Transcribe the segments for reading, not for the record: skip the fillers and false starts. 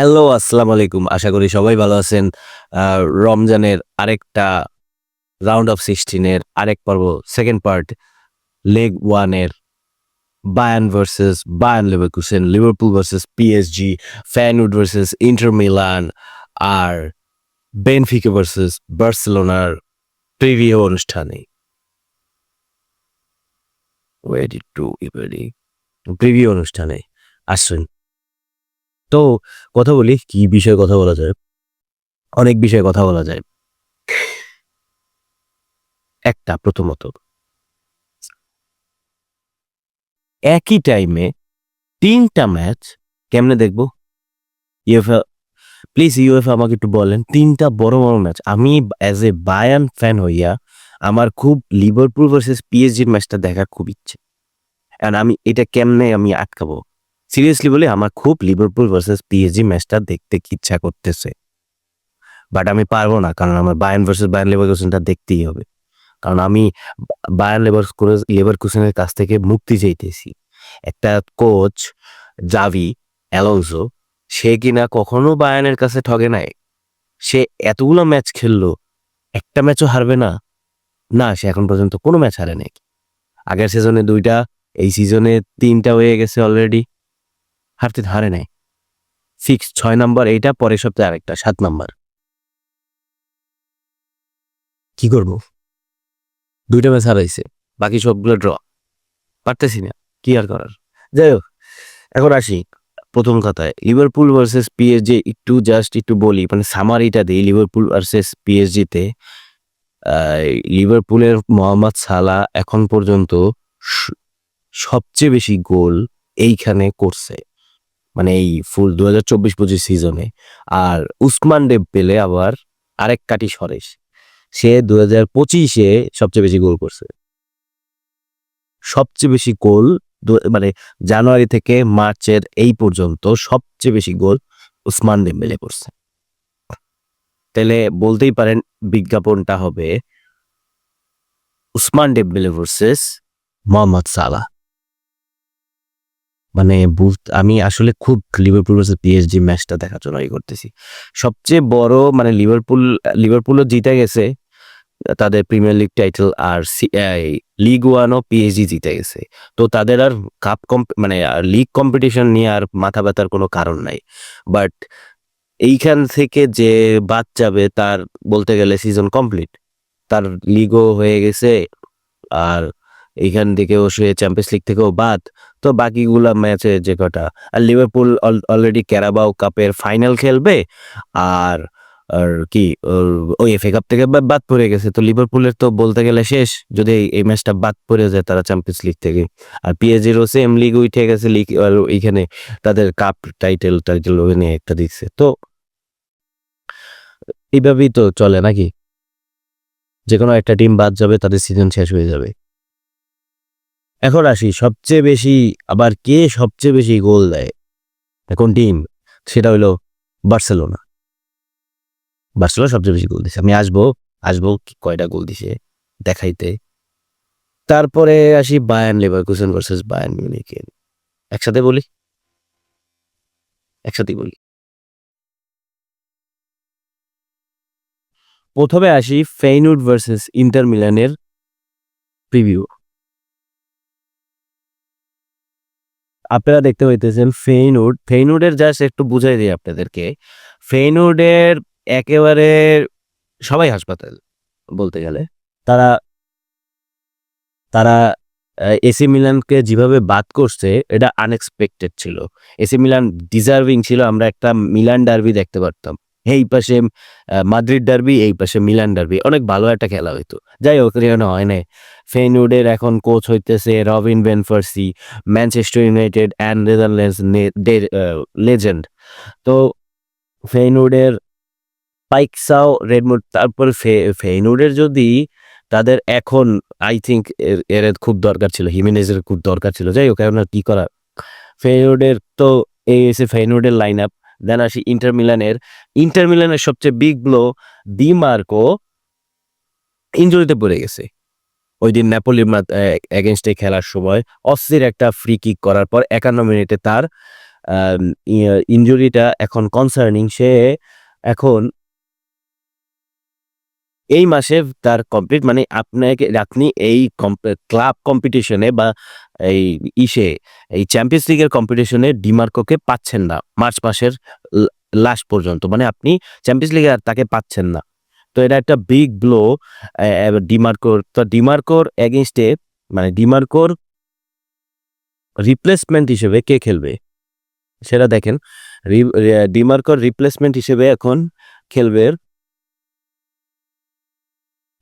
Hello, আসসালামু আলাইকুম। আশা করি সবাই ভালো আছেন। রমজানের আরেকটা রাউন্ড অফ 16 এর আরেক পর্ব, সেকেন্ড পার্ট, লেগ 1 এর Bayern versus Bayer Leverkusen, Liverpool versus PSG, Feyenoord versus Inter Milan আর বেনফিকা ভার্সেস বার্সেলোনার প্রিভিউ অনুষ্ঠানে প্রিভিউ অনুষ্ঠানে আসছেন। তো কথা বলি, কি বিষয়ে কথা বলা যায়? অনেক বিষয়ে কথা বলা যায়। প্রথমত একই টাইমে ৩টা ম্যাচ কেমনে দেখবো? ইউএফএ প্লিজ ইউএফএ আমাকে একটু বলেন ৩টা বড় ম্যাচ। আমি অ্যাজ এ বায়ার্ন ফ্যান হইয়া আমার খুব লিভারপুল ভার্সেস পিএসজির ম্যাচটা দেখার খুব ইচ্ছে। অ্যান্ড আমি এটা কেমনে আটকাবো? সিরিয়াসলি বলি, আমার খুব লিভারপুল ভার্সেস পিএসজি ম্যাচটা দেখতে ইচ্ছা করতেছে। বাট আমি পারবো না, কারণ আমার বায়ার্ন ভার্সেস বায়ার্ন লেভারকুসেনটা দেখতেই হবে। কারণ আমি বায়ার্ন লেভারকুসেনের কাছ থেকে মুক্তি চাইতেছি। একটা কোচ জাভি অ্যালোনসো, সে কিনা কখনো বায়ার্নের কাছে ঠগে নাই। সে এতগুলো ম্যাচ খেললো, একটা ম্যাচও হারবে না। না, সে এখন পর্যন্ত কোনো ম্যাচ হারে নাই। আগের সিজনে 2টা, এই সিজনে 3টা হয়ে গেছে অলরেডি। হারে নাই। ফিক্স 6 নাম্বার এইটা, পরের সপ্তাহে আরেকটা 7 নাম্বার। কি করবো? 2টা ম্যাচ হারাইছে, বাকি সবগুলো ড্র। পারতেছি না, কি আর করার। যাই হোক, এখন আসি প্রথম কথায়, লিভারপুল ভার্সেস পিএসজি। একটু বলি, মানে সামারিটা দিই। লিভারপুল ভার্সেস পিএসজিতে লিভারপুলের মোহাম্মদ সালাহ এখন পর্যন্ত সবচেয়ে বেশি গোল এইখানে করছে, মানে এই ফুল 2024-25 সিজনে। আর উসমান ডেম্বেলে আবার আরেক কাটি সরেস, সে 2025-এ সবচেয়ে বেশি গোল করছে। সবচেয়ে বেশি গোল মানে জানুয়ারি থেকে মার্চের এই পর্যন্ত সবচেয়ে বেশি গোল উসমান ডেম্বেলে করছে। তাহলে বলতেই পারেন বিজ্ঞাপনটা হবে উসমান ডেম্বেলে ভার্সেস মোহাম্মদ সালাহ। মানে আমি আসলে খুব লিভারপুল ভার্সেস পিএসজি ম্যাচটা দেখার জন্য করতেছি। সবচেয়ে বড়, মানে লিভারপুলও জিতে গেছে তাদের প্রিমিয়ার লিগ টাইটেল, আর লিগ 1ও পিএসজি জিতে গেছে। তো তাদের আর মানে লিগ কম্পিটিশন নিয়ে আর মাথা ব্যথার কোনো কারণ নাই। বাট এইখান থেকে যে বাদ যাবে, তার বলতে গেলে সিজন কমপ্লিট। তার লিগও হয়ে গেছে, আর এইখান থেকেও সে চ্যাম্পিয়ন্স লিগ থেকেও বাদ। তো বাকিগুলা ম্যাচে যে কটা, আর লিভারপুল অলরেডি ক্যারাবাও কাপের ফাইনাল খেলবে, আর আর কি ওই এফএ কাপ থেকে বাদ পড়ে গেছে। তো লিভারপুলের তো বলতে গেলে শেষ, যদি এই ম্যাচটা বাদ পড়ে যায় তারা চ্যাম্পিয়ন্স লিগ থেকে। আর পিএসজিরও সেম, লিগ উঠে গেছে, লিগ এইখানে তাদের কাপ টাইটেল নিয়ে একটা দিচ্ছে। তো এইভাবেই তো চলে নাকি? যে কোনো একটা টিম বাদ যাবে, তাদের সিজন শেষ হয়ে যাবে। এখন আসি সবচেয়ে বেশি, আবার কে সবচেয়ে বেশি গোল দেয় এখন টিম, সেটা হইলো বার্সেলোনা। বার্সেলোনা সবচেয়ে বেশি গোল দিছে। আমি আসবো কয়টা গোল দিছে দেখাইতে। তারপরে আসি Bayern Leverkusen versus Bayern Munich. একসাথে বলি, একসাথেই বলি। প্রথমে আসি ফেইনুর্ড ভার্সেস ইন্টার মিলানের প্রিভিউ। আপনারা দেখতে পাইতেছেন ফেইনুর্ডের জাস্ট একটু বুঝাই দিই আপনাদেরকে। ফেইনুর্ডের একেবারে সবাই হাসপাতাল বলতে গেলে। তারা তারা এসি মিলানকে যেভাবে বাদ করছে, এটা আনএক্সপেক্টেড ছিল। এসি মিলান ডিজার্ভিং ছিল আমরা একটা মিলান ডার্বি দেখতে পারতাম। এই পাশে মাদ্রিদ ডার্বি, এই পাশে মিলান ডার্বি, অনেক ভালো একটা খেলা হইতো। যাই হোক, এখানে হয় নাই। ফেইনুর্ডের এখন কোচ হইতেছে Robin van Persie, Manchester United and Netherlands legend. তো ফেইনুর্ডের পাইকসাও রেডমোড, তারপর ফেইনুর্ডের যদি তাদের এখন আই থিঙ্ক এর খুব দরকার ছিল, হিমেনেজের খুব দরকার ছিল। যাই হোক, এখন আর কি করার। ফেইনুর্ডের তো এই এসে ফেইনুর্ডের লাইন আপ। দেন আসি ইন্টার মিলানের সবচেয়ে বিগ ব্লো, ডি মার্কো ইনজুরিতে পড়ে গেছে। ওই দিন নেপোলির এগেনস্টে খেলার সময় অস্থির একটা ফ্রি কিক করার পর 51 মিনিটে তার ইনজুরিটা এখন কনসার্নিং। সে এখন এই মাসে তার কমপ্লিট মানে আপনি এই ক্লাব কম্পিটিশনে বা এই এই চ্যাম্পিয়ন্স লিগের কম্পিটিশনে ডিমার্কোকে পাচ্ছেন না মার্চ মাসের লাস্ট পর্যন্ত। মানে আপনি চ্যাম্পিয়ন্স লিগে আর তাকে পাচ্ছেন না। তো এটা একটা বিগ ব্লো ডিমার্কোর। তো ডিমার্কোর এগেইনস্টে মানে ডিমার্কোর রিপ্লেসমেন্ট হিসেবে কে খেলবে সেটা দেখেন। ডিমার্কোর রিপ্লেসমেন্ট হিসেবে এখন খেলবে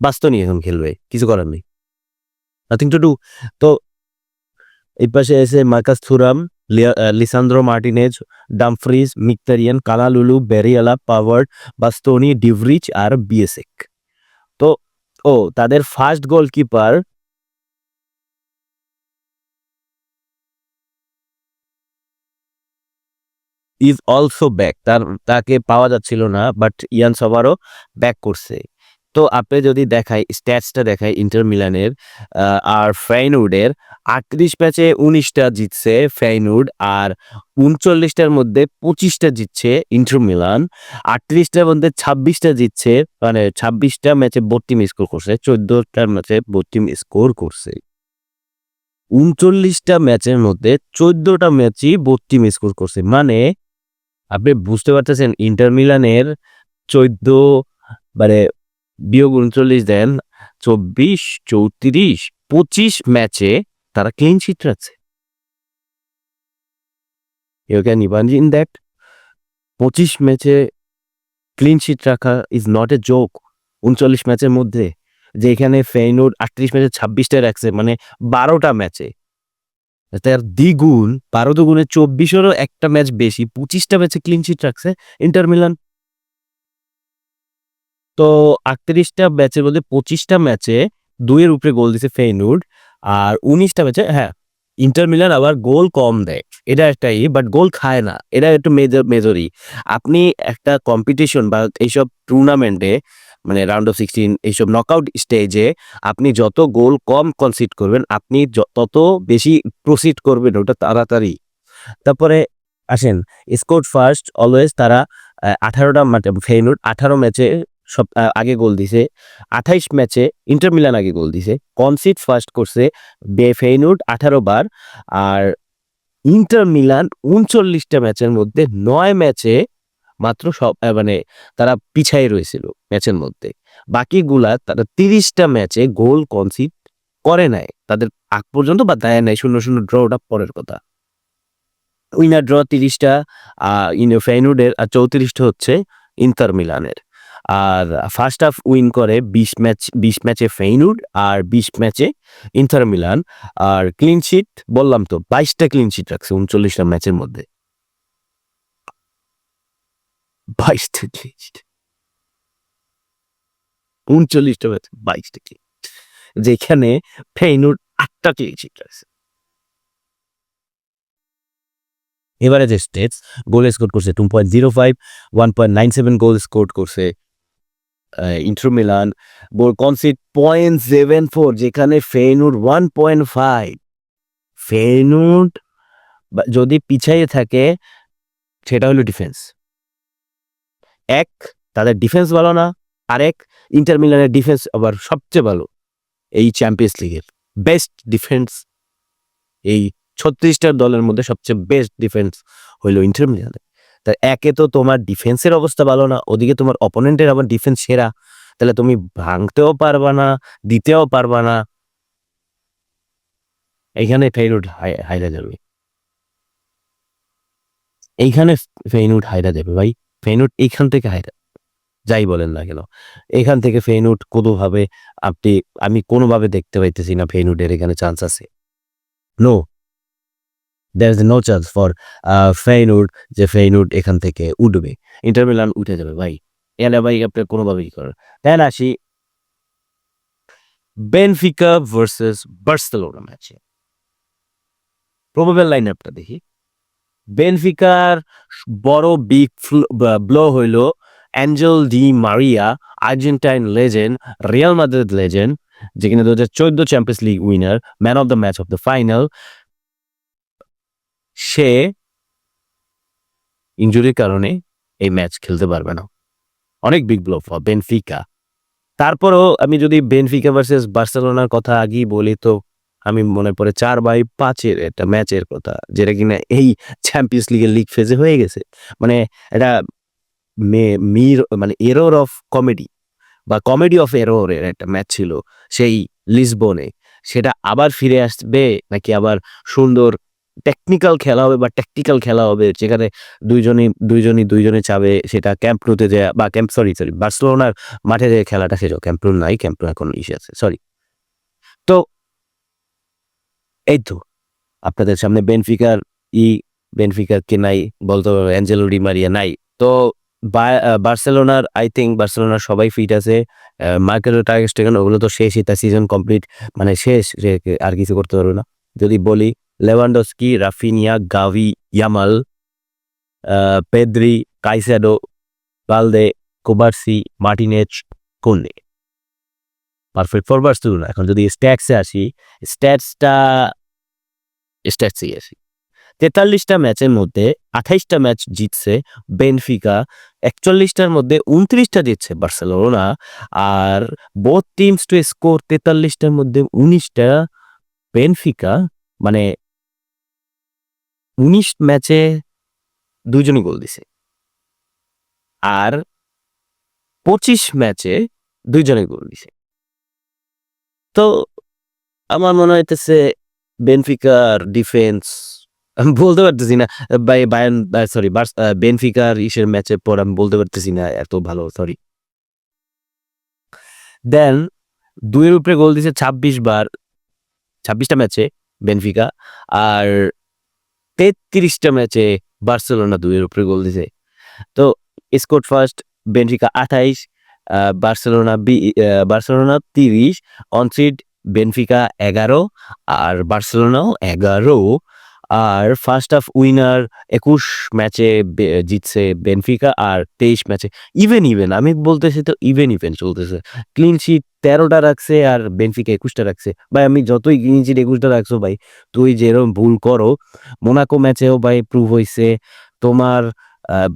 বাস্তনি, এখন খেলবে, কিছু করার নেই, নাথিং টু ডু। তো এই পাশে এসে Marcus Thuram, Lisandro Martinez, Dumfries, Mkhitaryan, কালালুলু, বেরিয়ালা, পাওয়ার্ড, বাস্তনি, ডিভরিচ আর বিএসএক। তো তাদের first goalkeeper is also back. তাকে পাওয়া যাচ্ছিল না, বাট ইয়ান সবারও ব্যাক করছে। তো আপনি যদি স্ট্যাটসটা দেখাই ইন্টার মিলানের আর ফেইনুর্ডের, 38 ম্যাচে 19টা জিতছে ফেইনুর্ড, আর 39টার মধ্যে 25টা জিতছে ইন্টার মিলান। 38টার মধ্যে 26টা জিতছে, মানে 26টা ম্যাচে 2 টিম স্কোর করছে, 14টার ম্যাচে 2 টিম স্কোর করছে। 39টা ম্যাচের মধ্যে 14টা ম্যাচই 2 টিম স্কোর করছে। মানে আপনি বুঝতে পারতেছেন ইন্টার মিলানের 14 মানে বিয়োগ 39 দেন 24, 34, 25 ম্যাচে তারা ক্লিন শিট রাখছে। ইউ ক্যান ইমাজিন দ্যাট 25 ম্যাচে ক্লিন শিট রাখা ইজ নট এ জোক। 39 ম্যাচের মধ্যে, যে এখানে ফেইনুর্ড 38 ম্যাচে 26টা রাখছে, মানে 12টা ম্যাচে তার দ্বিগুণ, 12 দুগুণে 24-এরও একটা ম্যাচ বেশি, 25টা ম্যাচে ক্লিন শিট রাখছে ইন্টার মিলান। তো 38টা ম্যাচের মধ্যে 25টা ম্যাচে 2 এর উপরে গোল দিছে ফেইনুর্ড, আর 19টা ম্যাচে ইন্টার মিলান আবার গোল কম দেয়, এটা একটাই, বাট গোল খায় না, এটা একটু মেজরই। আপনি একটা কম্পিটিশন বা এইসব টুর্নামেন্টে মানে রাউন্ড অফ 16 এইসব নকআউট স্টেজে আপনি যত গোল কম কনসিড করবেন, আপনি তত বেশি প্রসিড করবেন ওটা তাড়াতাড়ি। তারপরে আসেন স্কোর ফার্স্ট অলওয়েজ তারা 18টা ফেইনুর্ড 18 ম্যাচে সব আগে গোল দিছে, 28 ম্যাচে ইন্টার মিলান আগে গোল দিছে। কনসিড ফার্স্ট করছে ফেইনুর্ড 18 বার, আর ইন্টার মিলান 39টা ম্যাচের মধ্যে 9 ম্যাচে মাত্র সব মানে তারা পিছায় রয়েছিল ম্যাচের মধ্যে। বাকিগুলা তারা 30টা ম্যাচে গোল কনসিড করে নাই তাদের আগ পর্যন্ত, বা দেয় নাই, 0-0 ড্র, ওটা পরের কথা। উইনার ড্র 30টা ফেইনুর্ডের, আর 34টা হচ্ছে ইন্টার মিলানের। আর ফার্স্ট হাফ উইন করে 20 ম্যাচে ফেইনুর্ড আর 20 ম্যাচে ইন্টার মিলান। আর ক্লিন শিট বললাম তো, 22টা ক্লিন শিট রাখছে 39টা ম্যাচের মধ্যে। 22টা ক্লিন শিট, 39টা ম্যাচে 22টা ক্লিন, যেখানে ফেইনুর্ড 8টা ক্লিন শিট রাখছে। এবারে যে স্টেটস, গোল স্কোর করছে 2.05, 1.97 গোল স্কোর করছে ইন্টার মিলান। গোল কনসিড 0.74, যেখানে ফেইনুর্ড 1.5। ফেইনুর্ড যদি পিছাইয়ে থাকে সেটা হলো ডিফেন্স। এক, তাদের ডিফেন্স ভালো না, আরেক ইন্টার মিলানের ডিফেন্স আবার সবচেয়ে ভালো এই চ্যাম্পিয়ন্স লিগের। বেস্ট ডিফেন্স, এই 36টা দলের মধ্যে সবচেয়ে বেস্ট ডিফেন্স হইল ইন্টার মিলানের। তা একে তো তোমার ডিফেন্সের অবস্থা ভালো না, ওদিকে তোমার অপোনেন্টের আবার ডিফেন্স সেরা, তাহলে তুমি ভাঙতেও পারবা না, দিতেও পারবা না। এইখানে ফেইনুর্ড হাইরা যাবে, এইখানে ফেইনুর্ড হাইরা যাবে ভাই। ফেইনুর্ড এইখান থেকে হাইরা, যাই বলেন না কেন, এখান থেকে ফেইনুর্ড কোনোভাবে আমি কোনোভাবে দেখতে পাইতেছি না ফেইনুর্ডের এখানে চান্স আছে। No, there is no chance for Feyenoord যে ফেইনুর্ড এখান থেকে উঠবে। ইন্টার মিলান উঠে যাবে ভাই, এলে ভাই আপনি কোনোভাবেই করেন। দেন আসি বেনফিকা ভার্সেস বার্সেলোনা ম্যাচে। প্রবাবল লাইন আপটা দেখি। বেনফিকার বড় বিগ ব্লো হইল Angel Di Maria, Argentine legend, Real Madrid legend, যেখানে 2014 Champions League winner, man of the match of the final. সে ইনজুরির কারণে এই ম্যাচ খেলতে পারবে না। অনেক বিগ ব্লো ফর বেনফিকা। তারপরেও আমি যদি বেনফিকা ভার্সেস বার্সেলোনার কথা আগেই বলি তো আমি মনে পড়ে 4/5 এর একটা ম্যাচের কথা যেটা কিনা এই চ্যাম্পিয়ন্স লিগের লিগ ফেজে হয়ে গেছে। মানে এটা মানে এরর অফ কমেডি বা কমেডি অফ এরর এর একটা ম্যাচ ছিল সেই লিসবনে। সেটা আবার ফিরে আসবে নাকি আবার সুন্দর টেকনিক্যাল খেলা হবে বা ট্যাকটিক্যাল খেলা হবে যেখানে দুইজনে চাবে সেটা ক্যাম্প নুতে যায় বা সরি বার্সেলোনার মাঠে যে খেলাটা সেটা ক্যাম্প নু নাই, ক্যাম্প নু এখন ইসে আছে সরি। তো এই তো আপনাদের সামনে ই বেনফিকার কে নাই বলতে পারবো, অ্যাঞ্জেলো ডি মারিয়া নাই। তো বার্সেলোনার আই থিংক বার্সেলোনার সবাই ফিট আছে। মার্কেলো টার স্টেগেন ওগুলো তো শেষই, তার সিজন কমপ্লিট মানে শেষ, আর কিছু করতে পারবে না। যদি বলি Lewandowski, Raphinha, Gavi, Yamal, Pedri, Casado, Balde, Cubarsi, Martinez, Kounde perfect for Barcelona. এখন যদি স্ট্যাটসে আসি, স্ট্যাটসটা স্ট্যাটসেই আসি। ৪৩টা ম্যাচের মধ্যে ২৮টা ম্যাচ জিতছে বেনফিকা, ৪১টার মধ্যে ২৯টা জিতছে বার্সেলোনা। আর বোথ টিমস টু স্কোর ৪৩টার মধ্যে ১৯টা। বেনফিকা মানে ১৯ ম্যাচে ২ জনই গোল দিছে। আর ২৫ ম্যাচে ২ জনে গোল দিছে। তো আমার মনে হইতেছে বেনফিকার ডিফেন্স আমি বলতে পারতেছি না। বায়ার্ন সরি বেনফিকার ইসের ম্যাচের পর আমি বলতে পারতেছি না এত ভালো, সরি। দেন ২ এর উপরে গোল দিছে ২৬ বার, ২৬টা ম্যাচে বেনফিকা। আর ৩৩টা ম্যাচে বার্সেলোনা ২ এর উপরে গোল দিছে। তো score first Benfica ২৮, Barcelona ৩০, on field Benfica ১১ আর বার্সেলোনাও ১১। আর ফার্স্ট হাফ উইনার ২১ ম্যাচে জিতছে বেনফিকা আর ২৩ ম্যাচে ইভেন আমি বলতেছি তো ইভেন চলতেছে। ক্লিন শিট ১৩টা রাখছে আর বেনফিকা ২১টা রাখছে। ভাই আমি যতই ক্লিন শিট ২১টা রাখছো ভাই, তুই যেরকম ভুল করো মোনাকো ম্যাচেও ভাই প্রুভ হইছে, তোমার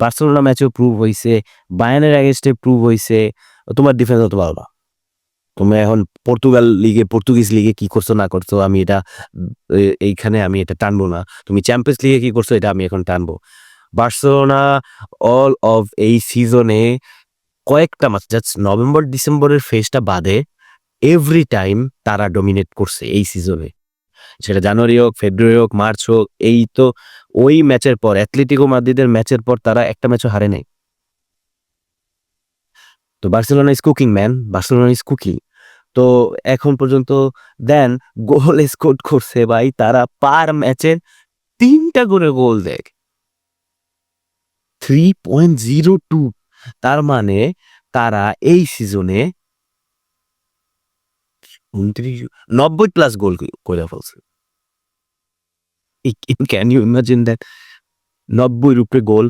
বার্সেলোনা ম্যাচেও প্রুভ হইছে, বায়ার্নের এগেইনস্টে প্রুভ হইছে। তোমার ডিফেন্স অত ভালো না। তুমি এখন পর্তুগিজ লিগে কি করছো না করছো আমি এটা এইখানে আমি এটা টানবো না। তুমি চ্যাম্পিয়ন্স লিগে কি করছো এটা আমি এখন টানবো। বার্সেলোনা অল অফ এই সিজনে কয়েকটা ম্যাচ জাস্ট নভেম্বর ডিসেম্বরের ফেজটা বাদে এভরি টাইম তারা ডমিনেট করছে এই সিজনে। সেটা জানুয়ারি হোক, ফেব্রুয়ারি হোক, মার্চ হোক, এই তো ওই ম্যাচের পর অ্যাথলেটিকো মাদ্রিদের ম্যাচের পর তারা একটা ম্যাচও হারে নাই। তো Barcelona is cooking man, Barcelona is cooking. তো এখন পর্যন্ত দেন গোল স্কোর করছে ভাই তারা পার ম্যাচের ৩টা করে গোল দেয়, 3.02। তার মানে তারা এই সিজনে 90 প্লাস গোল করে ফেলছে। Can you imagine that? 90 উপরে গোল,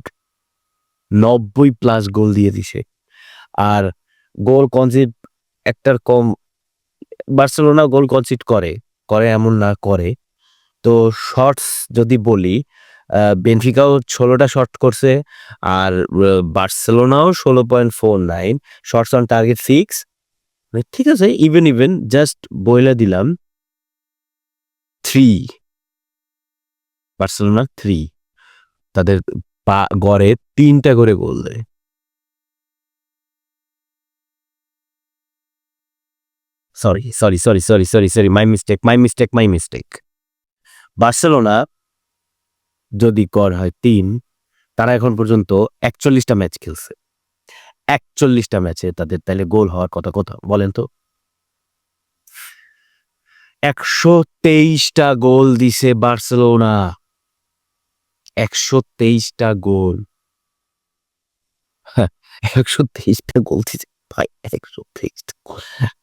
90 প্লাস গোল দিয়ে দিছে। আর গোল কনসিড একটার কম, বার্সেলোনা গোল কনসিড করে এমন না করে। তো শটস যদি বলি বেনফিকাও ১৬টা শট করছে আর বার্সেলোনাও ১৬.49, শটস অন টার্গেট 6। ঠিক আছে, ইভেন জাস্ট বইলা দিলাম 3, বার্সেলোনা 3, তাদের গড়ে ৩টা করে গোল দেয়। Sorry my mistake. বার্সেলোনা যদি গড় হয় ৩, তারা এখন পর্যন্ত ৪১টা ম্যাচ খেলছে। ৪১টা ম্যাচে তাদের তাইলে গোল হওয়ার কথা কত বলেন তো? ১২৩টা গোল দিছে বার্সেলোনা, ১২৩টা গোল। ১২৩টা গোল দিছে ভাই, ১২৩টা গোল।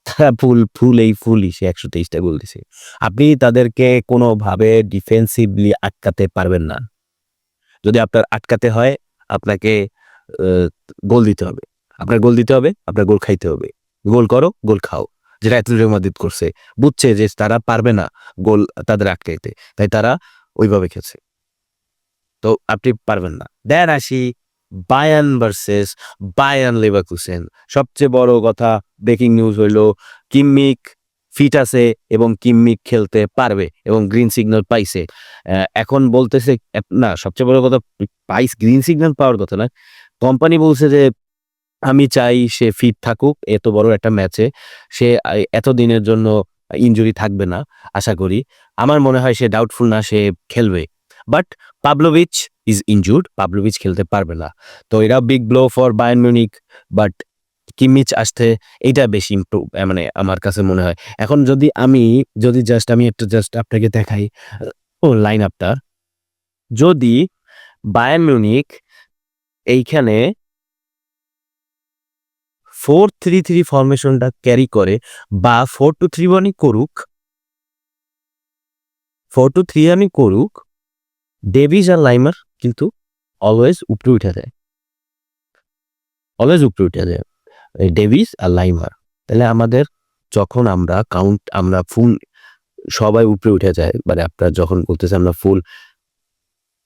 তারা ফুলই সে ১২৩টা গোল দিছে। আপনি তাদেরকে কোনোভাবে ডিফেন্সিভলি আটকাতে পারবেন না। যদি আপনার আটকাতে হয় আপনাকে গোল দিতে হবে। আপনার গোল দিতে হবে, আপনার গোল খাইতে হবে। গোল করো, গোল খাও। যেটা অ্যাটলেটিকো মাদ্রিদ করছে। বুঝছে যে তারা পারবে না গোল তাদের আটকাইতে। তাই তারা ওইভাবে খেলছে। তো আপনি পারবেন না। দেন আসি বায়ার্ন ভার্সেস বায়ার্ন লেভারকুসেন। সবচেয়ে বড় কথা, ব্রেকিং নিউজ হইলো কিম্মিক ফিট আছে এবং কিম্মিক খেলতে পারবে এবং গ্রিন সিগন্যাল পাইছে। এখন বলতেছে না, সবচেয়ে বড় কথা গ্রিন সিগন্যাল পাওয়ার কথা না। কোম্পানি বলছে যে আমি চাই সে ফিট থাকুক এত বড় একটা ম্যাচে। সে এতদিনের জন্য ইনজুরি থাকবে না আশা করি। আমার মনে হয় সে ডাউটফুল না, সে খেলবে। But Pavlovic is injured, Pavlovic খেলতে পারবে না। তো এটা big blow for Bayern Munich. But Kimmich আসতে এইটা বেশি মানে আমার কাছে মনে হয়। এখন যদি আমি একটু জাস্ট আপনাকে দেখাই লাইন আপটা। যদি বায়ার্ন মিউনিখ এইখানে 4-3-3 ফরমেশনটা ক্যারি করে বা 4-2-3-1 করুক, 4-2-3-1 করুক, ডেভিস আর লাইমার কিন্তু অলওয়েজ উপরে উঠে যায়, অলওয়েজ উপরে উঠে যায় ডেভিস আর লাইমার। তাহলে আমাদের যখন আমরা ফুল সবাই উপরে উঠে যায়, মানে আপনার যখন বলতেছে আমরা ফুল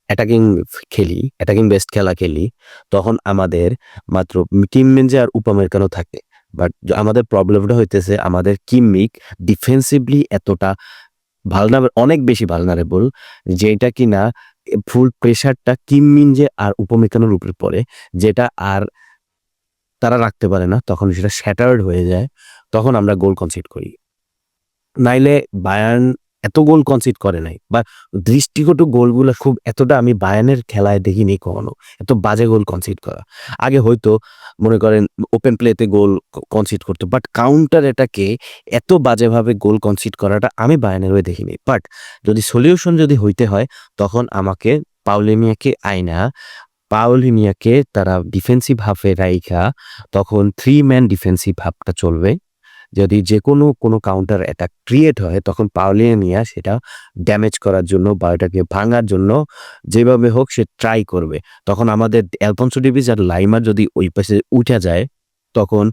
অ্যাটাকিং বেস্ট খেলা খেলি, তখন আমাদের মাত্র কিম মিনজে আর উপমেকানো থাকে। বাট আমাদের প্রবলেমটা হইতেছে আমাদের কিমিক ডিফেন্সিভলি এতটা অনেক বেশি ভালনারেবল, যেটা কিনা ফুল প্রেশারটা কিম মিনজে আর উপমেকানোর উপরে পড়ে, যেটা আর তারা রাখতে পারে না। তখন সেটা শ্যাটার্ড হয়ে যায়, তখন আমরা গোল কনসিড করি। নাইলে বায়ার্ন এত গোল কনসিড করে নাই, বা দৃষ্টিকটু গোলগুলো খুব এতটা আমি বায়ার্নের খেলায় দেখিনি কখনো, এত বাজে গোল কনসিড করা। আগে হয়তো মনে করেন ওপেন প্লেতে গোল কনসিড করতো, বাট কাউন্টার এটাকে এত বাজেভাবে গোল কনসিড করাটা আমি বায়ার্নের হয়ে দেখিনি। বাট যদি সলিউশন হইতে হয়, তখন আমাকে পাউলিনিয়াকে তারা ডিফেন্সিভ হাফে রাইখা, তখন 3 ম্যান ডিফেন্সিভ হাফটা চলবে। যদি কোনো কাউন্টার অ্যাটাক ক্রিয়েট হয়, তখন পাউলিনিয়া সেটা ড্যামেজ করার জন্য বা এটাকে ভাঙার জন্য যেভাবে হোক সে ট্রাই করবে। তখন আমাদের অ্যালফোন্সো ডেভিস আর লাইমার যদি ওই পাশে উঠে যায়, তখন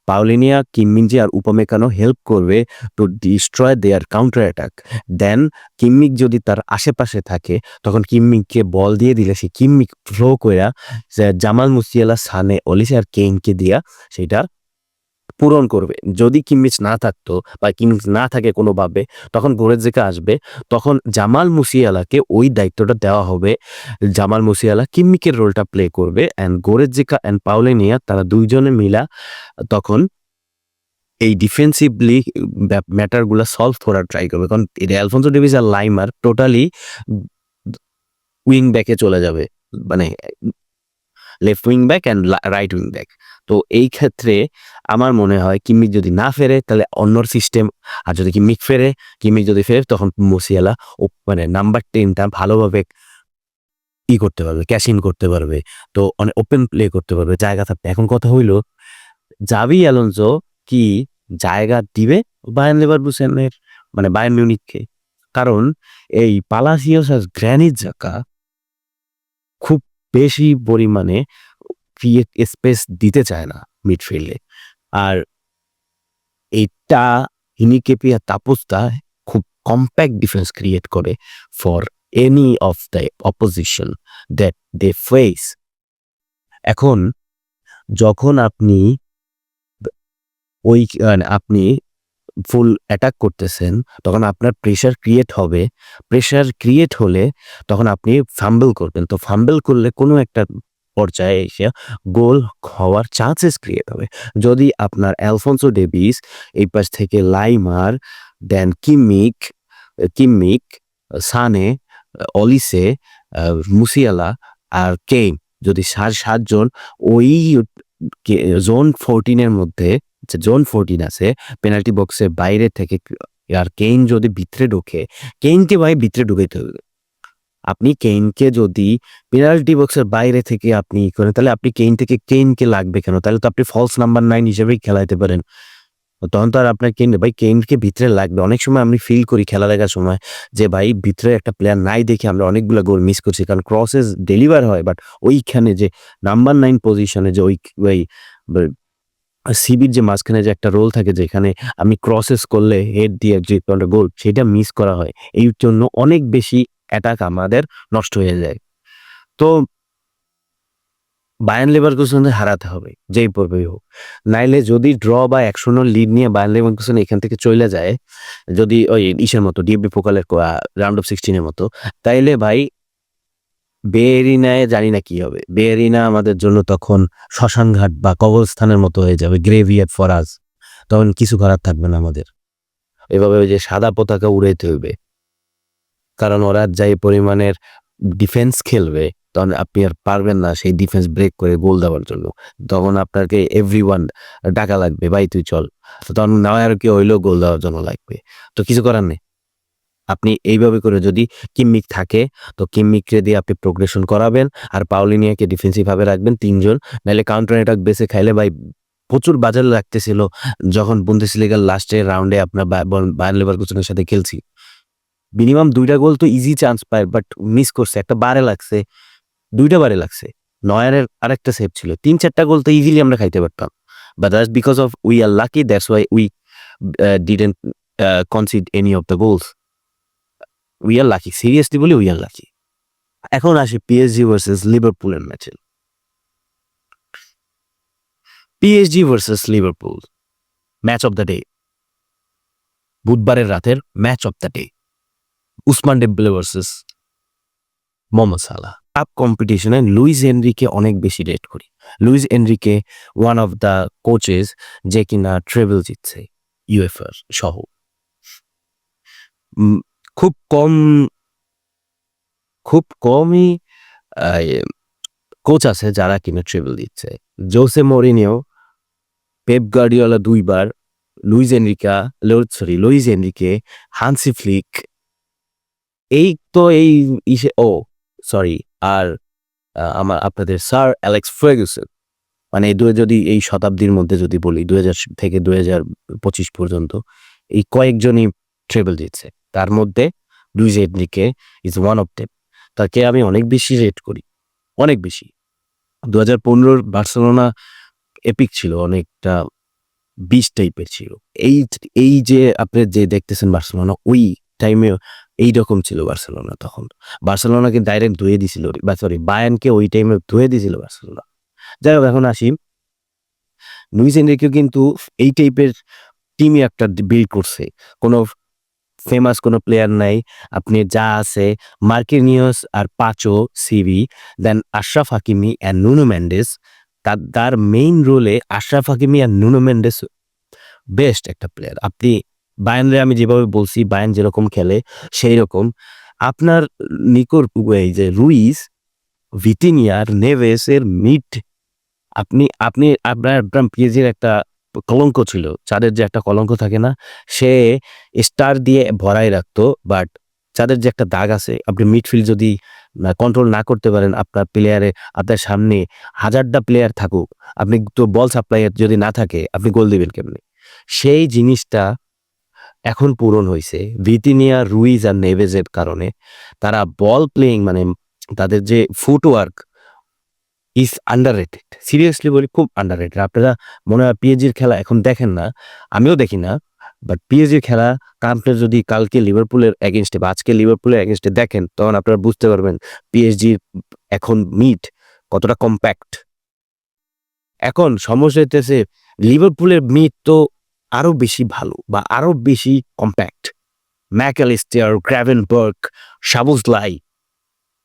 পাউলিনিয়া, কিম মিন-জে আর উপমেকানো হেল্প করবে to destroy their counter attack. Then Kimmich যদি তার আশেপাশে থাকে, তখন কিম্মিককে বল দিয়ে দিলে সে কিম্মিক ফ্লো কইরা জামাল মুসিয়ালা, সানে, অলিসে আর কেইনকে দিয়া সেটা পূরণ করবে। যদি কিম্মিচ না থাকতো বা কিম্মিচ না থাকে কোনোভাবে, তখন গোরেৎজা আসবে। তখন জামাল মুসিয়ালাকে ওই দায়িত্বটা দেওয়া হবে। জামাল মুসিয়ালা কিম্মিকের রোলটা প্লে করবে, অ্যান্ড গোরেৎজা অ্যান্ড পাউলিনিয়া তারা দুইজনে মিলা তখন এই ডিফেন্সিভলি ম্যাটারগুলা সলভ করার ট্রাই করবে। কারণ অ্যালফোন্সো ডেভিস আর লাইমার টোটালি উইং ব্যাকে চলে যাবে, মানে left wing back and right wing back. তো এই ক্ষেত্রে আমার মনে হয় কিম্মিক যদি না ফেরে তাহলে অন্যর সিস্টেম, আর যদি কিম্মিক যদি ফেরে তখন মুসিয়ালা মানে নাম্বার 10টা ভালোভাবে করতে পারবে, ক্যাশ ইন করতে পারবে। তো অনেক ওপেন প্লে করতে পারবে, জায়গা থাকবে। এখন কথা হইল জাভি অ্যালোনসো কি জায়গা দিবে বায়ার্ন লেভারকুসেনের, মানে বায়ার্ন মিউনিখকে? কারণ এই পালাসিওস আর গ্র্যানিট জাকা খুব বেশি পরিমাণে ক্রিয়েট স্পেস দিতে চায় না মিডফিল্ডে। আর এইটা হিনিকেপিয়া তাপসদা খুব কম্প্যাক্ট ডিফেন্স ক্রিয়েট করে for any of the opposition that they face. এখন যখন আপনি ফুল অ্যাটাক করতেছেন, তখন আপনার প্রেশার ক্রিয়েট হবে। প্রেশার ক্রিয়েট হলে তখন আপনি ফাম্বল করবেন। তো ফাম্বল করলে কোনো একটা পর্যায়ে এসে গোল হওয়ার চান্সেস ক্রিয়েট হবে। যদি আপনার অ্যালফোন্সো ডেভিস এই পাশ থেকে লাইমার, দেন কিম্মিক, সানে, অলিসে, মুসিয়ালা আর কেইন, যদি 7 জন ওই জোন 14 মধ্যে, জোন 14 আছে পেনাল্টি বক্সের বাইরে থেকে, আর কেইন যদি ভিতরে ঢোকে, কেইনকে ভিতরে ঢুকাইতে হবে। আপনি কেইনকে যদি পেনাল্টি বক্সের বাইরে থেকে আপনি করেন, তাহলে আপনি কেইনকে লাগবে কেন? তাহলে তো আপনি ফলস নাম্বার 9 হিসেবেই খেলাইতে পারেন। তখন তো আর আপনার কেইনকে ভিতরে লাগবে। অনেক সময় আমি ফিল করি খেলা দেখার সময় যে ভিতরে একটা প্লেয়ার নাই দেখে আমরা অনেকগুলো গোল মিস করছি, কারণ ক্রসেস ডেলিভার হয়, বাট ওইখানে যে নাম্বার 9 পজিশনে যে ওই সিবির যে মাঝখানে যে একটা রোল থাকে, যেখানে আমি ক্রসেস করলে হেড দিয়ে যে গোল, সেটা মিস করা হয়। এই জন্য অনেক বেশি অ্যাটাক আমাদের নষ্ট হয়ে যায়। তো বায়ার্ন লেভারকুসেনকে হারাতে হবে যেই পর্বেই হোক। নাইলে যদি ড্র বা 1-0 লিড নিয়ে বায়ার্ন লেভারকুসেন এখান থেকে চইলা যায়, যদি ওই ইসের মতো ডিএফবি পোকালের রাউন্ড অফ 16 এর মতো, তাইলে ভাই বেয়েরিনায় জানি না কি হবে। বেয়েরিনা আমাদের জন্য তখন শ্মশানঘাট বা কবরস্থানের মতো হয়ে যাবে, গ্রেভিয়ার্ড ফর আস। তখন কিছু করার থাকবে না আমাদের। এভাবে ওই যে সাদা পতাকা উড়াইতে হইবে। কারণ ওরা যে পরিমাণের ডিফেন্স খেলবে, তখন আপনি আর পারবেন না সেই ডিফেন্স ব্রেক করে গোল দেওয়ার জন্য। তখন আপনাকে এভরিওয়ান ডাকা লাগবে, ভাই তুই চল। তখন নয়্যার কে হইলেও গোল দেওয়ার জন্য লাগবে। তো কিছু করার নেই। আপনি এইভাবে করে যদি কিম্মিক থাকে, তো কিম্মিককে দিয়ে আপনি প্রোগ্রেশন করাবেন, আর পাউলিনিয়াকে ডিফেন্সিভ ভাবে রাখবেন 3 জন। নাইলে কাউন্টার অ্যাটাক বেসে খাইলে ভাই প্রচুর বাজার লাগতেছিল যখন বুন্দেসলিগার লাস্টের রাউন্ডে আপনার বায়ার্ন লেভারকুসেনের সাথে খেলছি। মিনিমাম 2টা গোল তো ইজি চান্স পায়, বাট মিস করছে। একটা বারে লাগছে, 2টা বারে লাগছে। নয়্যারের আরেকটা সেভ ছিল। 3-4টা গোল তো ইজিলি আমরা খাইতে পারতাম। But that's because of we are lucky, that's why we didn't concede any of the goals. We are lucky, seriously বলি উই আর লাকি। এখন আসি পিএসজি ভার্সেস লিভারপুলের ম্যাচে। PSG versus Liverpool, match of the day, বুধবারের রাতের match of the day. Ousmane Dembele versus Mohamed Salah. Cup কম্পিটিশনে Luis Enrique অনেক বেশি রেট করি। Luis Enrique one of the coaches যে কিনা ট্রেবল জিতছে ইউএফআর সহ। খুব কমই কোচ আছে যারা কিনা ট্রেবল দিচ্ছে। জোসে মরিনিও, পেপ গার্ডিওলা 2 বার, লুইস এনরিকে, হান্সি ফ্লিক, এই তো এই সরি, আর আপনাদের স্যার অ্যালেক্স ফার্গুসন। মানে যদি এই শতাব্দীর মধ্যে যদি বলি 2000 থেকে 2025 পর্যন্ত এই কয়েকজনই ট্রেবল জিতছে। তার মধ্যে Luis Enrique is one of them. তাকে আমি অনেক বেশি রেট করি, অনেক বেশি। 2015 বার্সেলোনা এপিক ছিল, অনেকটা 20 টাইপের ছিল। এই যে আপনি যে দেখতেছেন বার্সেলোনা, ওই টাইমে এইরকম ছিল বার্সেলোনা তখন। বার্সেলোনাকে ডাইরেক্ট ধুয়ে দিছিল, বা সরি বায়ার্নকে ওই টাইমে ধুয়ে দিছিল বার্সেলোনা। যাই হোক, এখন আসি, লুইস এনরিকে কিন্তু এই টাইপের টিমই একটা বিল্ড করছে। কোনো ফেমাস কোনো প্লেয়ার নাই, আপনি যা আছে মার্কিনিয়স আর পাচো সিভি, then Achraf Hakimi and Nuno Mendes. তার মেইন রোলে আশরাফ হাকিমি আর নুনো মেন্ডেস বেস্ট একটা প্লেয়ার। আপনি বায়ার্নরে আমি যেভাবে বলছি, বায়ার্ন যেরকম খেলে সেই রকম আপনার নিকোর এই যে রুইস, ভিতিনিয়ার, নেভেসের মিড, আপনার পিএসজির একটা কলঙ্ক ছিল, চাঁদের যে একটা কলঙ্ক থাকে না, সে স্টার দিয়ে ভরাই রাখতো। বাট চাঁদের যে একটা দাগ আছে, আপনি মিডফিল্ড যদি কন্ট্রোল না করতে পারেন, আপনার প্লেয়ারে আপনার সামনে হাজারটা প্লেয়ার থাকুক, আপনি তো বল সাপ্লাই যদি না থাকে, আপনি গোল দিবেন কেমনে? সেই জিনিসটা এখন পূরণ হয়েছে ভিতিনিয়া, রুইজ আর নেভেজের কারণে। তারা বল প্লেয়িং, মানে তাদের যে ফুটওয়ার্ক ইজ আন্ডাররেটেড। সিরিয়াসলি বলি, খুব আন্ডাররেটেড। আপনারা মনে হয় পিএসজির খেলা এখন দেখেন না, আমিও দেখি না, বাট পিএসজির খেলা আপনি যদি কালকে লিভারপুলের এগেনস্টে বা আজকে লিভারপুলের এগেনস্টে দেখেন, তখন আপনারা বুঝতে পারবেন পিএসজির এখন মিড কতটা কম্প্যাক্ট। এখন সমস্যা হইতেছে লিভারপুলের মিড তো আরো বেশি ভালো বা আরো বেশি কম্প্যাক্ট। ম্যাকঅ্যালিস্টার, গ্রাভেনবার্গ, সাবোসলাই,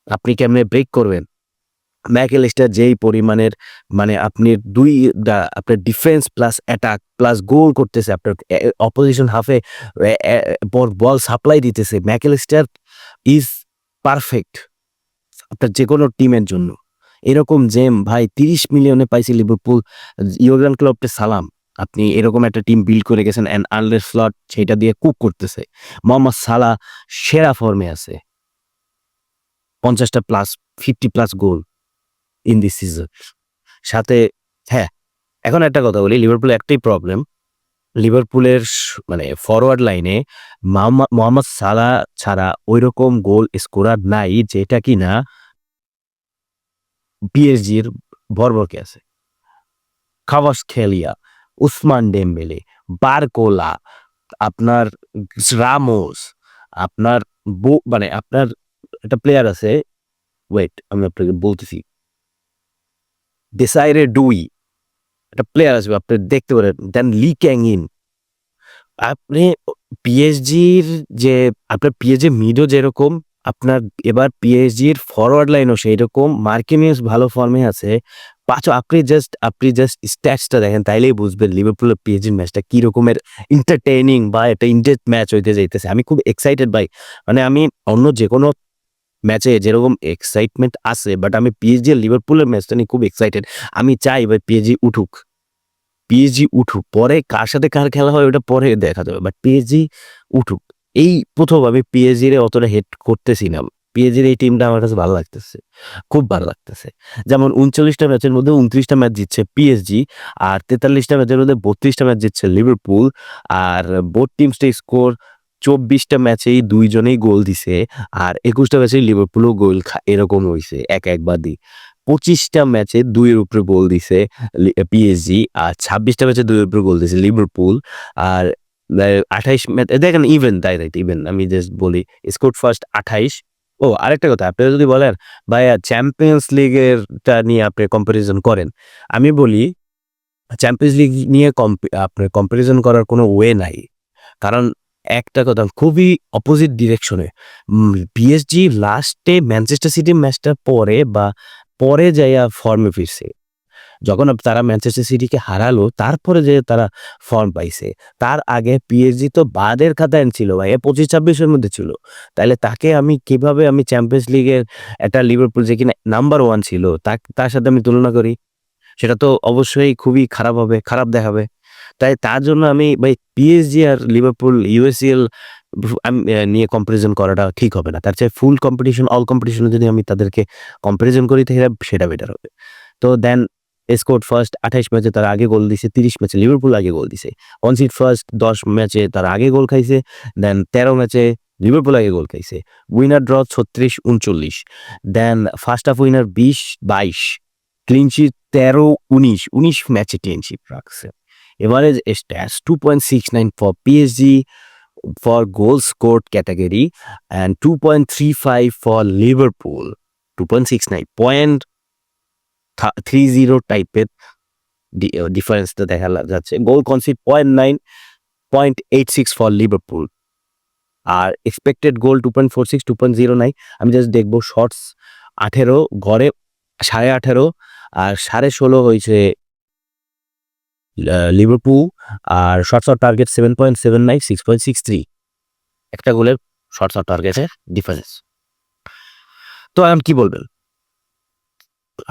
আপনি কেমনে ব্রেক করবেন? ম্যাকঅ্যালিস্টার যেই পরিমাণের, মানে আপনি আপনার ডিফেন্স প্লাস অ্যাটাক প্লাস গোল করতেছে, আপনার অপোজিশন হাফে বল সাপ্লাই দিতেছে। ম্যাকঅ্যালিস্টার ইজ পারফেক্ট আপনার যে কোনো টিমের জন্য। এরকম জেম ভাই 30 মিলিয়নে পাইছে লিভারপুল। ইয়র্গান ক্লপকে সালাম, আপনি এরকম একটা টিম বিল্ড করে গেছেন, অ্যান্ড আর্নে স্লট সেটা দিয়ে কুক করতেছে। মোহাম্মদ সালাহ সেরা ফর্মে আছে, 50টা plus, 50 plus goal in this season. সাথে হ্যাঁ, এখন একটা কথা বলি, লিভারপুলের একটাই প্রবলেম, লিভারপুলের মানে ফরওয়ার্ড লাইনে মোহাম্মদ সালাহ ছাড়া ওইরকম গোল স্কোরার নাই, যেটা কিনা পিএসজির ভরভরকে আছে। খাভাসখেলিয়া, উসমান ডেম্বেলে, বারকোলা, আপনার রামোস, আপনার মানে আপনার একটা প্লেয়ার আছে ওয়েট আমি আপনাকে বলতেছি। দেসাইরে ডুই একটা প্লেয়ার আসবে আপনি দেখতে পারেন। দেন লি ক্যাং ইন। আপনি পিএসজির যে আপনার পিএসজি মিডও যেরকম, আপনার এবার পিএসজির ফরওয়ার্ড লাইনও সেইরকম। মার্কিনিউস ভালো ফর্মে আছে। আপনি জাস্ট স্ট্যাটসটা দেখেন তাইলেই বুঝবেন লিভারপুল আর পিএসজির ম্যাচটা কি রকমের এন্টারটেইনিং বা একটা ইনডেপথ ম্যাচ হইতে যাইতেছে। আমি খুব এক্সাইটেড ভাই। মানে আমি অন্য যেকোনো ম্যাচে যেরকম এক্সাইটমেন্ট আছে বাট আমি পিএসজি আর লিভারপুলের ম্যাচটা নিয়ে খুব এক্সাইটেড। আমি চাই ভাই পিএসজি উঠুক। পিএসজি উঠুক। পরে কার সাথে কার খেলা হয় ওটা পরে দেখা যাবে। বাট পিএসজি উঠুক। এই ১ম আমি পিএসজি রে অতটা হেট করতেছি না। পিএসজির এই টিমটা আমার কাছে ভালো লাগতেছে। খুব ভালো লাগতেছে। যেমন ৩৯ টা ম্যাচের মধ্যে ২৯ টা ম্যাচ জিতছে পিএসজি আর ৪৩ টা ম্যাচের মধ্যে ৩২ টা ম্যাচ জিতছে লিভারপুল। আর বোথ টিমসটাই স্কোর ২৪ টা ম্যাচেই ২ জনেই গোল দিছে। আর ২১ টা ম্যাচেই লিভারপুলও গোল এরকম হইছে এক বাদই। ২৫ টা ম্যাচে ২ এর উপরে গোল দিছে পিএসজি আর ২৬ টা ম্যাচে ২ এর উপরে গোল দিছে লিভারপুল। আর ২৮ ম্যাচ দেখেন ইভেন রাইট ইভেন আমি জাস্ট বলি স্কোরড ফার্স্ট ২৮। ও আরেকটা কথা আপনারা যদি বলেন ভাইয়া চ্যাম্পিয়ন্স লিগেরটা নিয়ে আপনি কম্পারিজন করেন। আমি বলি চ্যাম্পিয়ন্স লিগ নিয়ে আপনার কম্পারিজন করার কোনো ওয়ে নাই। কারণ একটা কথা খুবই অপোজিট ডিরেকশনে। পিএসজি লাস্টে ম্যানচেস্টার সিটির ম্যাচটার পরে বা পরে যাইয়া ফর্মে ফিরছে। যখন তারা ম্যানচেস্টার সিটিকে হারালো তারপরে যে তারা ফর্ম পাইছে। তার আগে পিএসজি তো বাদের খাতায় ছিল ভাই ২৫-২৬ এর মধ্যে ছিল। তাইলে তাকে আমি কিভাবে আমি চ্যাম্পিয়ন্স লিগের একটা লিভারপুল যে কিনা নাম্বার 1 ছিল তার সাথে আমি তুলনা করি? সেটা তো অবশ্যই খুবই খারাপ হবে, খারাপ দেখাবে। তাই তার জন্য আমি ভাই পিএসজি আর লিভারপুল ইউএসএল নিয়ে কম্পারিজন করাটা ঠিক হবে না। তার চেয়ে ফুল কম্পিটিশন অল কম্পিটিশনে যদি আমি তাদেরকে কম্পারিজন করি তাহলে সেটা বেটার হবে। তো দেন স্কোরড ফার্স্ট ২৮ ম্যাচে তারা আগে গোল দিছে, ৩০ ম্যাচে লিভারপুল আগে গোল দিছে। কনসিড ফার্স্ট ১০ ম্যাচে তারা আগে গোল খাইছে। দেন ১৩ ম্যাচে লিভারপুল আগে গোল খাইছে। উইনার ড্র ৩৬-৩৯। দেন ফার্স্ট হাফ উইনার ২০-২২। ক্লিন শিট ১৩-১৯, ১৯ ম্যাচে ক্লিন শিট রাখছে। Average stats 2.69 for PSG for goal scored category and 2.35 for Liverpool. 2.69 0.30 টাইপের ডিফারেন্সটা দেখা যাচ্ছে। Goal conceded 0.9, 0.86 for Liverpool. আর এক্সপেক্টেড গোল 2.46, 2.09। আমি জাস্ট দেখবো শটস ১৮, গড়ে ১৮.৫ আর ১৬.৫ হয়েছে লিভারপুল। আর শটস অন টার্গেট 7.79, 6.63। একটা গোলের শটস অন টার্গেটের ডিফারেন্স। তো এখন কি বলবেন?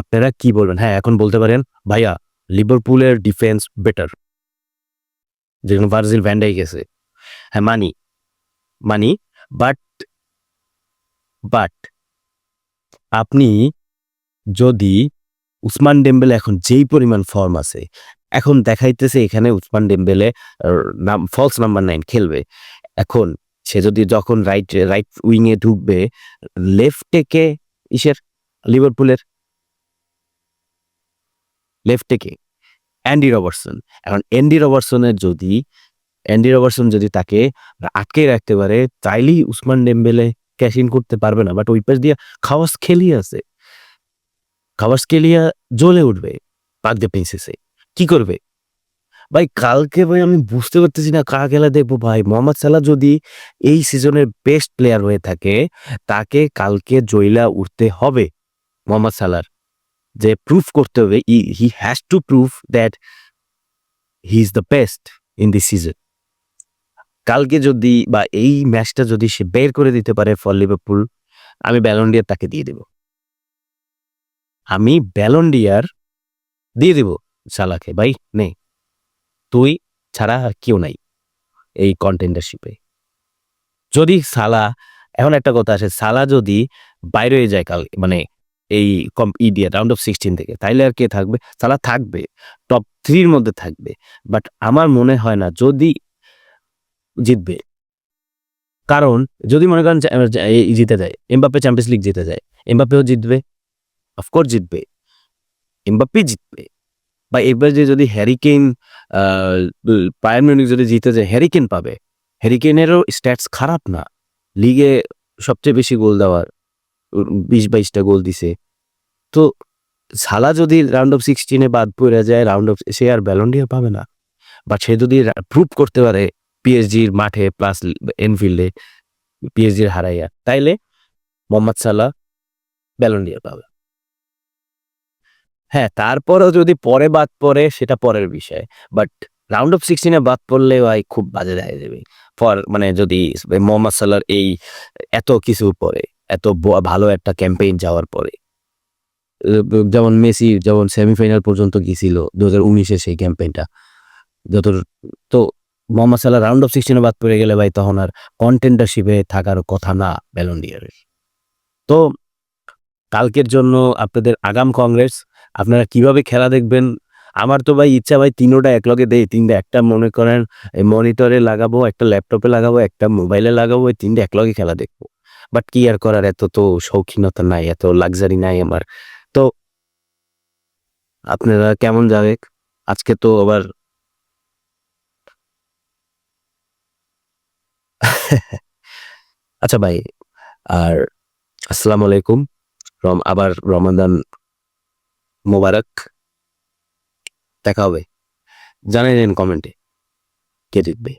আপনারা কি বলবেন? হ্যাঁ, এখন বলতে পারেন ভাইয়া লিভারপুলের ডিফেন্স বেটার। যেখানে ভার্জিল ভ্যান ডাইক গেছে। হ্যাঁ, মানি বাট বাট আপনি যদি উসমান ডেম্বেলে এখন যেই পরিমাণ ফর্ম আছে, এখন দেখাইতেছে এখানে উসমান ডেম্বেলে ফলস নাম্বার 9 খেলবে। এখন সে যদি যখন রাইট উইং এ ঢুকবে, লেফটে কে ইসের লিভারপুলের? লেফটে কে? Andy Robertson. এখন অ্যান্ডি রবার্টসন যদি তাকে আটকে রাখতে পারে তাইলেই উসমান ডেম্বেলে ক্যাশ ইন করতে পারবে না। বাট ওই পাশ দিয়ে খাওয়াসকেলিয়া আছে। খাওয়াসকেলিয়া জ্বলে উঠবে পাক দ্য প্রিন্সেসে। কি করবে? ভাই কালকে ভাই আমি বুঝতে পারতেছি না কার খেলা দেখবো ভাই। মোহাম্মদ সালাহ যদি এই সিজনের বেস্ট প্লেয়ার হয়ে থাকে, তাকে কালকে জইলা উঠতে হবে মোহাম্মদ সালাহর। যে প্রুফ করতে হবে he has to prove that he is the best in this season. কালকে যদি বা এই ম্যাচটা যদি সে বের করে দিতে পারে ফর লিভারপুল, আমি ব্যালন ডি'র তাকে দিয়ে দেব। আমি ব্যালন ডি'র দিয়ে দিব সালাহকে। ভাই নে, তুই ছাড়া আর কেউ নাই এই কন্টেন্ডারশিপে। যদি সালাহ, এখন একটা কথা আসে, সালাহ যদি বাইরে হয়ে যায় কাল মানে এই দিয়ে রাউন্ড অফ 16 থেকে, তাইলে আর কে থাকবে? সালাহ থাকবে, টপ 3 এর মধ্যে থাকবে। বাট আমার মনে হয় না যদি জিতবে। কারণ যদি মনে করেন জিতে যায়, এমবাপ্পে চ্যাম্পিয়ন্স লিগ জিতে যায়, এমবাপ্পেও জিতবে, অফকোর্স জিতবে, এমবাপ্পে জিতবে। বা এবার যে যদি হ্যারি কেইন বায়ার্ন মিউনিখ যদি জিতে যায়, হ্যারি কেইন পাবে। হ্যারি কেইনেরও স্ট্যাটস খারাপ না, লিগে সবচেয়ে বেশি গোল দেওয়ার 20-22টা গোল দিছে। তো সালা যদি রাউন্ড অফ 16 এ বাদ পইরা যায়, সে আর ব্যালন ডি অর পাবে না। বাট সে যদি প্রুভ করতে পারে পিএসজির মাঠে প্লাস এনফিল্ডে পিএসজির হারাইয়া, তাইলে মোহাম্মদ সালাহ ব্যালন ডি অর পাবে। হ্যাঁ, তারপরেও যদি পরে বাদ পড়ে সেটা পরের বিষয়। বাট রাউন্ড অফ 16 এ বাদ পড়লে ভাই খুব বাজে দেখা যাবে। মানে যদি মোহাম্মদ সালাহর এই এত কিছুর পরে, এত ভালো একটা ক্যাম্পেইন যাওয়ার পরে, যেমন মেসি যেমন সেমিফাইনাল পর্যন্ত গিয়েছিল 2019 সেই ক্যাম্পেইনটা যত, তো মোহাম্মদ সালাহ রাউন্ড অফ 16 এ বাদ পড়ে গেলে ভাই তখন আর কন্টেন্ডারশিপে থাকার কথা না ব্যালন ডি অরের। তো কালকের জন্য আপনাদের আগাম কংগ্রেস। আপনারা কিভাবে খেলা দেখবেন? আমার তো ভাই ইচ্ছা ভাই তিনোটা একলগে দেই, তিনটা একটা মনে করেন মনিটরে লাগাবো, একটা ল্যাপটপে লাগাবো, একটা মোবাইলে লাগাবো, এই তিনটা একলগে খেলা দেখবো। বাট কি আর করার, এত তো শৌখিনতা নাই, এত লাক্সারি নাই আমার। তো আপনারা কেমন যাবে? আজকে তো আবার আচ্ছা ভাই, আর আসসালামু আলাইকুম। আবার রমাদান মোবারক। দেখা হবে। জানাই দিন কমেন্টে কে জিতবে।